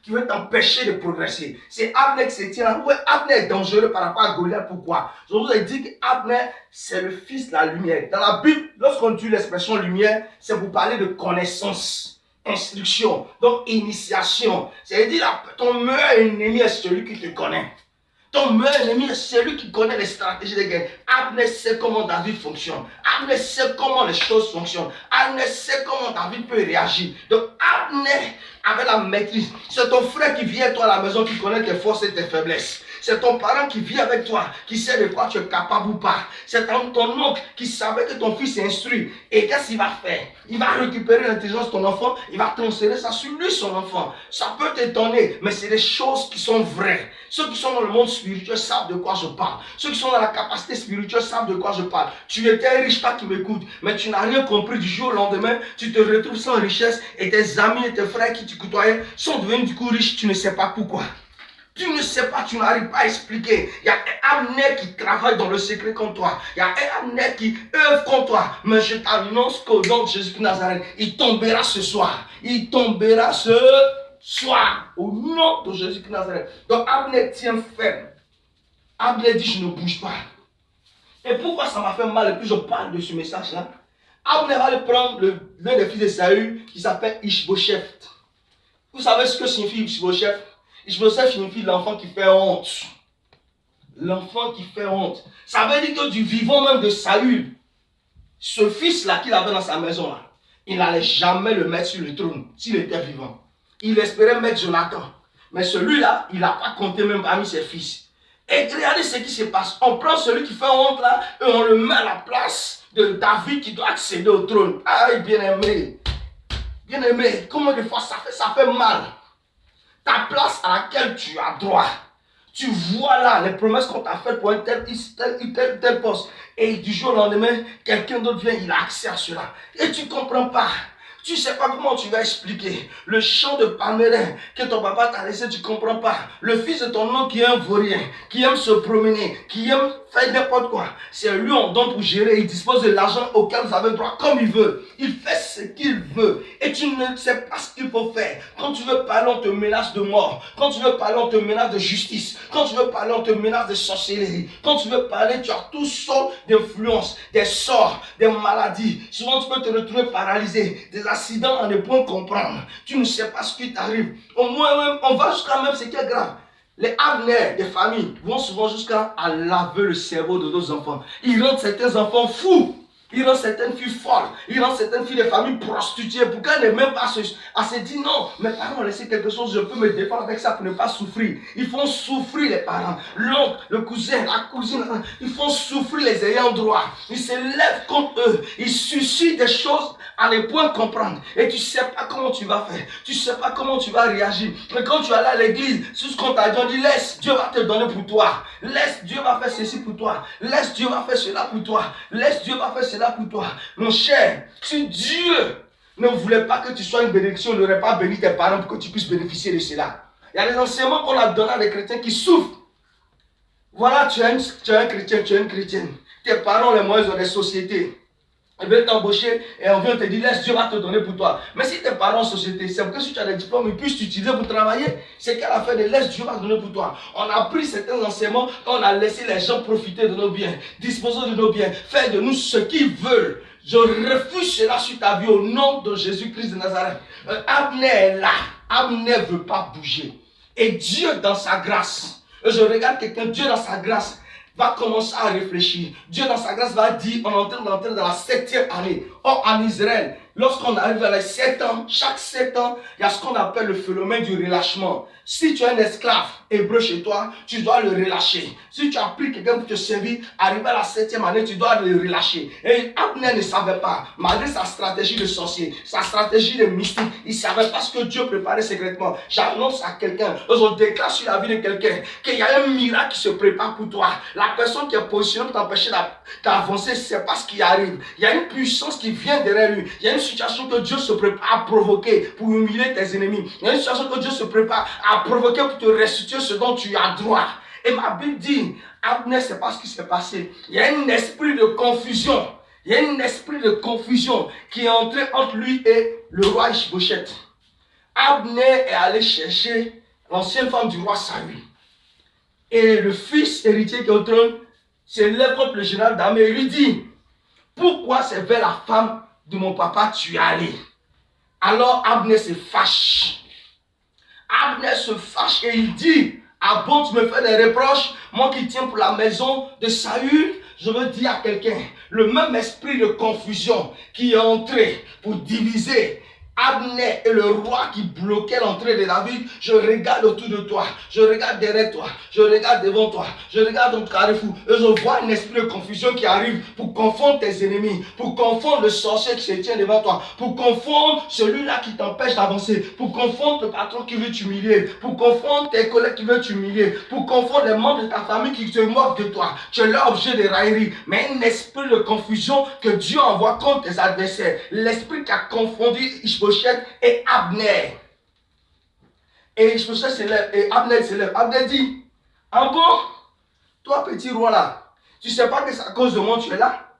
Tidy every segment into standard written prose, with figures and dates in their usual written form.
qui veut t'empêcher de progresser. C'est Abner qui se tient là. Ouais, Abner est dangereux par rapport à Goliath. Pourquoi? Je vous ai dit qu'Abner, c'est le fils de la lumière. Dans la Bible, lorsqu'on dit l'expression lumière, c'est pour parler de connaissance, instruction, donc initiation. C'est-à-dire ton meilleur ennemi est celui qui te connaît. Ton meilleur ennemi est celui qui connaît les stratégies de guerre. Abner sait comment David fonctionne. Abner sait comment les choses fonctionnent. Abner sait comment David peut réagir. Donc Abner avait la maîtrise. C'est ton frère qui vient à toi à la maison, qui connaît tes forces et tes faiblesses. C'est ton parent qui vit avec toi, qui sait de quoi tu es capable ou pas. C'est ton oncle qui savait que ton fils est instruit. Et qu'est-ce qu'il va faire? Il va récupérer l'intelligence de ton enfant, il va transférer ça sur lui, son enfant. Ça peut t'étonner, mais c'est des choses qui sont vraies. Ceux qui sont dans le monde spirituel savent de quoi je parle. Ceux qui sont dans la capacité spirituelle savent de quoi je parle. Tu étais riche, toi qui m'écoutes, mais tu n'as rien compris du jour au lendemain. Tu te retrouves sans richesse et tes amis et tes frères qui te côtoyaient sont devenus du coup riches, tu ne sais pas pourquoi. Tu ne sais pas, tu n'arrives pas à expliquer. Il y a un Abner qui travaille dans le secret contre toi. Il y a un Abner qui œuvre contre toi. Mais je t'annonce qu'au nom de Jésus de Nazareth, il tombera ce soir. Il tombera ce soir. Au nom de Jésus de Nazareth. Donc Abner tient ferme. Abner dit, je ne bouge pas. Et pourquoi ça m'a fait mal et puis je parle de ce message-là? Abner va aller prendre l'un des fils de Saül qui s'appelle Ishbosheth. Vous savez ce que signifie Ishbosheth? Ishbosheth signifie l'enfant qui fait honte. L'enfant qui fait honte. Ça veut dire que du vivant même de Saül, ce fils-là qu'il avait dans sa maison, là, il n'allait jamais le mettre sur le trône s'il était vivant. Il espérait mettre Jonathan. Mais celui-là, il n'a pas compté même parmi ses fils. Et regardez ce qui se passe. On prend celui qui fait honte là et on le met à la place de David qui doit accéder au trône. Aïe, bien-aimé. Bien-aimé, comment des fois ça fait mal. Ta place à laquelle tu as droit. Tu vois là les promesses qu'on t'a faites pour un tel poste. Et du jour au lendemain, quelqu'un d'autre vient, il a accès à cela. Et tu ne comprends pas. Tu ne sais pas comment tu vas expliquer. Le champ de palmerin que ton papa t'a laissé, tu ne comprends pas. Le fils de ton oncle qui est un vaurien, qui aime se promener, qui aime faire n'importe quoi. C'est lui on donne pour gérer. Il dispose de l'argent auquel vous avez droit comme il veut. Il fait ce qu'il veut. Et tu ne sais pas ce qu'il faut faire. Quand tu veux parler, on te menace de mort. Quand tu veux parler, on te menace de justice. Quand tu veux parler, on te menace de sorcellerie. Quand tu veux parler, tu as toutes sortes d'influences, des sorts, des maladies. Souvent, tu peux te retrouver paralysé. Des accidents à ne point comprendre. Tu ne sais pas ce qui t'arrive. Au moins, même, on va jusqu'à même ce qui est grave. Les Abner des familles vont souvent jusqu'à laver le cerveau de nos enfants. Ils rendent certains enfants fous. Ils rendent certaines filles folles. Ils rendent certaines filles des familles prostituées. Pourquoi elles n'aiment même pas à se dire non, mes parents ont laissé quelque chose, je peux me défendre avec ça pour ne pas souffrir. Ils font souffrir les parents. L'oncle, le cousin, la cousine, ils font souffrir les ayants droit. Ils se lèvent contre eux. Ils suscitent des choses à ne point comprendre. Et tu ne sais pas comment tu vas faire. Tu ne sais pas comment tu vas réagir. Mais quand tu es allé à l'église, c'est ce qu'on t'a dit, on dit laisse, Dieu va te donner pour toi. Laisse, Dieu va faire ceci pour toi. Laisse, Dieu va faire cela pour toi. Laisse, Dieu va faire cela pour toi. Mon cher, si Dieu ne voulait pas que tu sois une bénédiction, il n'aurait pas béni tes parents pour que tu puisses bénéficier de cela. Il y a des enseignements qu'on a donnés à des chrétiens qui souffrent. Voilà, tu es un chrétien, tu es une chrétienne. Tes parents, les moyens ont des sociétés. Ils veulent t'embaucher et on vient te dire laisse, Dieu va te donner pour toi. Mais si tes parents en société, c'est parce que si tu as des diplômes, ils puissent t'utiliser pour travailler. C'est qu'elle a fait de laisse, Dieu va te donner pour toi. On a pris certains enseignements, on a laissé les gens profiter de nos biens, disposer de nos biens, faire de nous ce qu'ils veulent. Je refuse cela sur ta vie au nom de Jésus-Christ de Nazareth. Abner est là. Abner ne veut pas bouger. Et Dieu dans sa grâce, je regarde quelqu'un, Dieu dans sa grâce, va commencer à réfléchir. Dieu dans sa grâce va dire, on est en train d'entrer dans la 7e année. Or en Israël, lorsqu'on arrive à les 7 ans, chaque 7 ans, il y a ce qu'on appelle le phénomène du relâchement. Si tu es un esclave hébreu chez toi, tu dois le relâcher. Si tu as pris quelqu'un pour te servir, arrivé à la 7e année, tu dois le relâcher. Et Abner ne savait pas, malgré sa stratégie de sorcier, sa stratégie de mystique, il ne savait pas ce que Dieu préparait secrètement. J'annonce à quelqu'un, je déclare sur la vie de quelqu'un, qu'il y a un miracle qui se prépare pour toi. La personne qui est positionnée pour t'empêcher d'avancer, ce n'est pas ce qui arrive. Il y a une puissance qui vient derrière lui. Il y a une situation que Dieu se prépare à provoquer pour humilier tes ennemis. Il y a une situation que Dieu se prépare à provoquer pour te restituer ce dont tu as droit. Et ma Bible dit, Abner, c'est pas ce qui s'est passé. Il y a un esprit de confusion. Il y a un esprit de confusion qui est entré entre lui et le roi Ishbosheth. Abner est allé chercher l'ancienne femme du roi Saül. Et le fils héritier qui est au trône s'élève contre le général d'armée et lui dit, pourquoi c'est vers la femme de mon papa tu es allé? Alors Abner se fâche. Abner se fâche et il dit, ah bon, tu me fais des reproches, moi qui tiens pour la maison de Saül? Je veux dire à quelqu'un, le même esprit de confusion qui est entré pour diviser Abner et le roi qui bloquait l'entrée de David, je regarde autour de toi, je regarde derrière toi, je regarde devant toi, je regarde dans le carrefour et je vois un esprit de confusion qui arrive pour confondre tes ennemis, pour confondre le sorcier qui se tient devant toi, pour confondre celui-là qui t'empêche d'avancer, pour confondre le patron qui veut t'humilier, pour confondre tes collègues qui veulent t'humilier, pour confondre les membres de ta famille qui se moquent de toi. Tu es leur objet de raillerie, mais un esprit de confusion que Dieu envoie contre tes adversaires. L'esprit qui a confondu Ishbosheth et Abner. Et Ishbosheth s'élève, et Abner s'élève. Abner dit, ah bon, toi petit roi là, tu sais pas que c'est à cause de moi tu es là?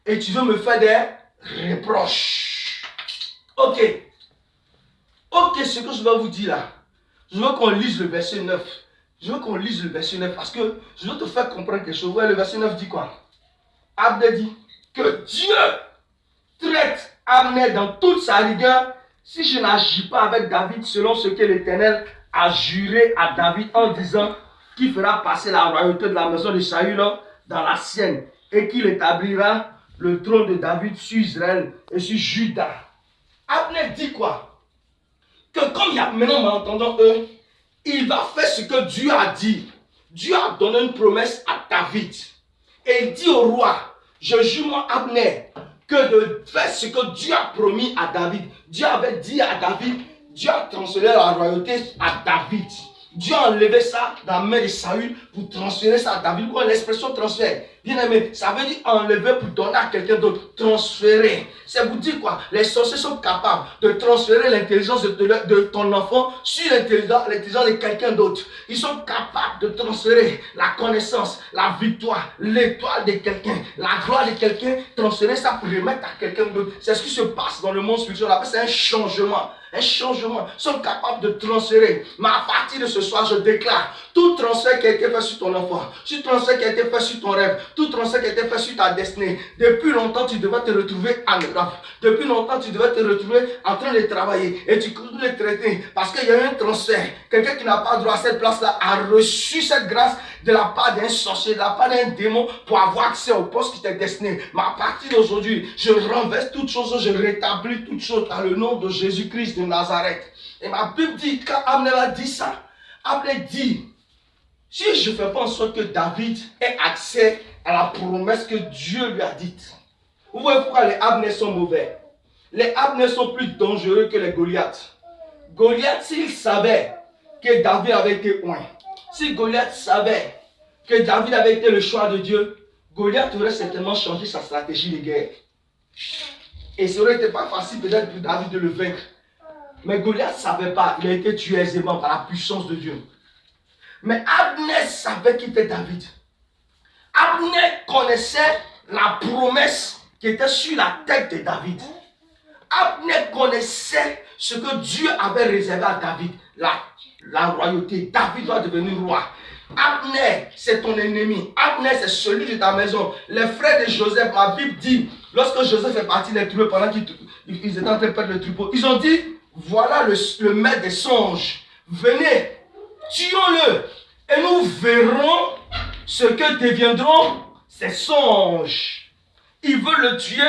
Et tu veux me faire des reproches. Ok, ce que je vais vous dire là, je veux qu'on lise le verset 9. Je veux qu'on lise le verset 9 parce que je veux te faire comprendre quelque chose. Ouais, le verset 9 dit quoi? Abner dit que Dieu traite Abner dans toute sa rigueur si je n'agis pas avec David selon ce que l'Éternel a juré à David en disant qu'il fera passer la royauté de la maison de Saül dans la sienne et qu'il établira le trône de David sur Israël et sur Juda. Abner dit quoi? Que comme il y a maintenant m'entendant eux, il va faire ce que Dieu a dit. Dieu a donné une promesse à David. Et il dit au roi, je jure moi Abner, que de faire ce que Dieu a promis à David. Dieu avait dit à David, Dieu a transféré la royauté à David. Dieu a enlevé ça dans la main de Saül pour transférer ça à David. Pourquoi l'expression transfert? Bien aimé, ça veut dire enlever pour donner à quelqu'un d'autre. Transférer. Ça vous dit quoi? Les sorciers sont capables de transférer l'intelligence de ton enfant sur l'intelligence de quelqu'un d'autre. Ils sont capables de transférer la connaissance, la victoire, l'étoile de quelqu'un, la gloire de quelqu'un, transférer ça pour remettre à quelqu'un d'autre. C'est ce qui se passe dans le monde spirituel. C'est un changement. Un changement. Ils sont capables de transférer. Mais à partir de ce soir, je déclare tout transfert qui a été fait sur ton enfant, tout transfert qui a été fait sur ton rêve, tout transfert qui a été fait sur ta destinée. Depuis longtemps, tu devais te retrouver en Europe. Depuis longtemps, tu devais te retrouver en train de travailler. Et tu continues de traiter parce qu'il y a eu un transfert. Quelqu'un qui n'a pas droit à cette place-là a reçu cette grâce de la part d'un sorcier, de la part d'un démon pour avoir accès au poste qui t'est destiné. Mais à partir d'aujourd'hui, je renverse toutes choses, je rétablis toutes choses dans le nom de Jésus-Christ de Nazareth. Et ma Bible dit, quand Abner a dit ça, Abner dit, si je ne fais pas en sorte que David ait accès à la promesse que Dieu lui a dite. Vous voyez pourquoi les Abner sont mauvais? Les Abner sont plus dangereux que les Goliaths. Goliath, s'il savait que David avait été oint, si Goliath savait que David avait été le choix de Dieu, Goliath aurait certainement changé sa stratégie de guerre. Et ça aurait été pas facile peut-être pour David de le vaincre. Mais Goliath ne savait pas, il a été tué aisément par la puissance de Dieu. Mais Abner savait qui était David. Abner connaissait la promesse qui était sur la tête de David. Abner connaissait ce que Dieu avait réservé à David, la royauté. David doit devenir roi. Abner, c'est ton ennemi. Abner, c'est celui de ta maison. Les frères de Joseph, ma Bible dit, lorsque Joseph est parti les trouver pendant qu'ils étaient en train de perdre le troupeau, ils ont dit, voilà le maître des songes. Venez, tuons-le et nous verrons ce que deviendront ces songes. Ils veulent le tuer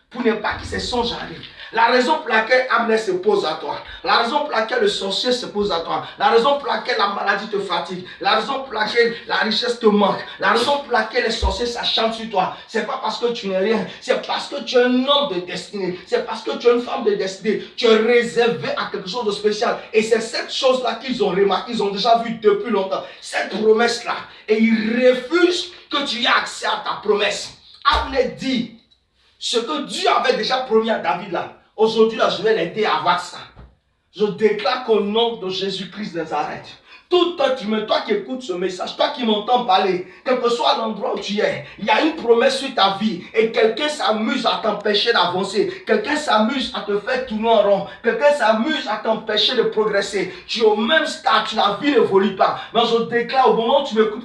pour ne pas que ces songes arrivent. La raison pour laquelle Abner se pose à toi, la raison pour laquelle le sorcier se pose à toi, la raison pour laquelle la maladie te fatigue, la raison pour laquelle la richesse te manque, la raison pour laquelle les sorciers s'acharnent sur toi, c'est pas parce que tu n'es rien, c'est parce que tu es un homme de destinée, c'est parce que tu es une femme de destinée, tu es réservé à quelque chose de spécial. Et c'est cette chose-là qu'ils ont remarqué, ils ont déjà vu depuis longtemps, cette promesse-là. Et ils refusent que tu aies accès à ta promesse. Abner dit, ce que Dieu avait déjà promis à David là, aujourd'hui là, je vais l'aider à avoir ça. Je déclare qu'au nom de Jésus-Christ de Nazareth, Tout toi qui écoutes ce message, toi qui m'entends parler, quel que soit l'endroit où tu es, il y a une promesse sur ta vie et quelqu'un s'amuse à t'empêcher d'avancer. Quelqu'un s'amuse à te faire tourner en rond. Quelqu'un s'amuse à t'empêcher de progresser. Tu es au même stade, la vie n'évolue pas. Mais je déclare au moment où tu m'écoutes,